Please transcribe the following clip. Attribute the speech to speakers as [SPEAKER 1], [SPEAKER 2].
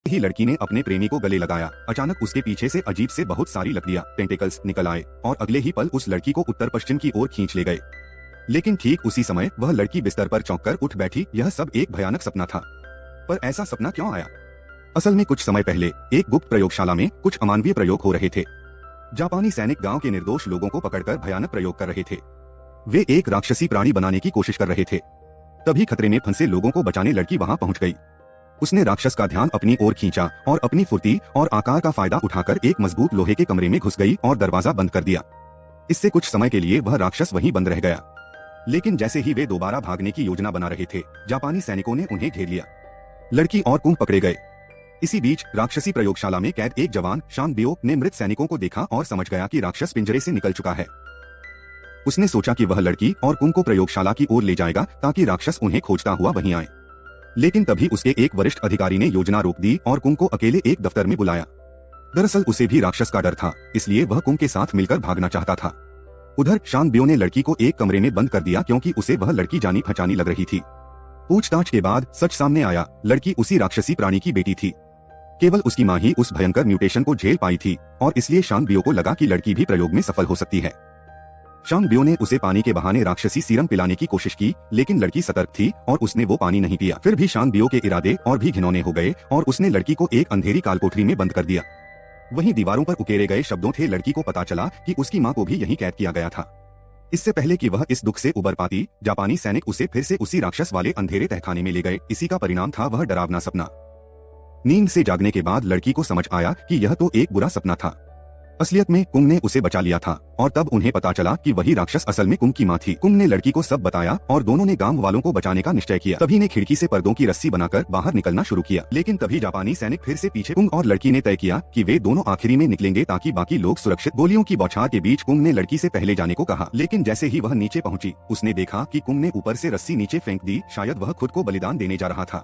[SPEAKER 1] ही लड़की ने अपने प्रेमी को गले लगाया, अचानक उसके पीछे से अजीब से बहुत सारी लकड़ियां टेंटेकल्स निकल आए और अगले ही पल उस लड़की को उत्तर पश्चिम की ओर खींच ले गए। लेकिन ठीक उसी समय वह लड़की बिस्तर पर चौंक कर उठ बैठी। यह सब एक भयानक सपना था। पर ऐसा सपना क्यों आया? असल में कुछ समय पहले एक गुप्त प्रयोगशाला में कुछ अमानवीय प्रयोग हो रहे थे। जापानी सैनिक गांव के निर्दोष लोगों को पकड़कर भयानक प्रयोग कर रहे थे। वे एक राक्षसी प्राणी बनाने की कोशिश कर रहे थे। तभी खतरे में फंसे लोगों को बचाने लड़की वहां पहुंच गई। उसने राक्षस का ध्यान अपनी ओर खींचा और अपनी फुर्ती और आकार का फायदा उठाकर एक मजबूत लोहे के कमरे में घुस गई और दरवाजा बंद कर दिया। इससे कुछ समय के लिए वह राक्षस वहीं बंद रह गया। लेकिन जैसे ही वे दोबारा भागने की योजना बना रहे थे, जापानी सैनिकों ने उन्हें घेर लिया। लड़की और कुंभ पकड़े गए। इसी बीच राक्षसी प्रयोगशाला में कैद एक जवान शान बियो ने मृत सैनिकों को देखा और समझ गया कि राक्षस पिंजरे से निकल चुका है। उसने सोचा कि वह लड़की और कुंभ को प्रयोगशाला की ओर ले जाएगा ताकि राक्षस उन्हें खोजता हुआ वहीं आए। लेकिन तभी उसके एक वरिष्ठ अधिकारी ने योजना रोक दी और कुंभ को अकेले एक दफ्तर में बुलाया। दरअसल उसे भी राक्षस का डर था, इसलिए वह कुंभ के साथ मिलकर भागना चाहता था। उधर शान बियो ने लड़की को एक कमरे में बंद कर दिया क्योंकि उसे वह लड़की जानी पहचानी लग रही थी। पूछताछ के बाद सच सामने आया, लड़की उसी राक्षसी प्राणी की बेटी थी। केवल उसकी मां ही उस भयंकर म्यूटेशन को झेल पाई थी और इसलिए शान बियो को लगा कि लड़की भी प्रयोग में सफल हो सकती है। शान बियो ने उसे पानी के बहाने राक्षसी सीरम पिलाने की कोशिश की, लेकिन लड़की सतर्क थी और उसने वो पानी नहीं पिया। फिर भी शान बियो के इरादे और भी घिनौने हो गए और उसने लड़की को एक अंधेरी कालकोठरी में बंद कर दिया। वहीं दीवारों पर उकेरे गए शब्दों थे लड़की को पता चला कि उसकी मां को भी यहीं कैद किया गया था। इससे पहले कि वह इस दुख से उबर पाती, जापानी सैनिक उसे फिर से उसी राक्षस वाले अंधेरे तहखाने में ले गए। इसी का परिणाम था वह डरावना सपना। नींद से जागने के बाद लड़की को समझ आया कि यह तो एक बुरा सपना था। असलियत में कुंभ ने उसे बचा लिया था और तब उन्हें पता चला कि वही राक्षस असल में कुंभ की मां थी। कुंभ ने लड़की को सब बताया और दोनों ने गांव वालों को बचाने का निश्चय किया। तभी ने खिड़की से पर्दों की रस्सी बनाकर बाहर निकलना शुरू किया। लेकिन तभी जापानी सैनिक फिर से पीछे। कुंभ और लड़की ने तय किया कि वे दोनों आखिरी में निकलेंगे ताकि बाकी लोग सुरक्षित। गोलियों की बौछार के बीच कुंभ ने लड़की से पहले जाने को कहा, लेकिन जैसे ही वह नीचे पहुंची, उसने देखा कि कुंभ ने ऊपर से रस्सी नीचे फेंक दी। शायद वह खुद को बलिदान देने जा रहा था।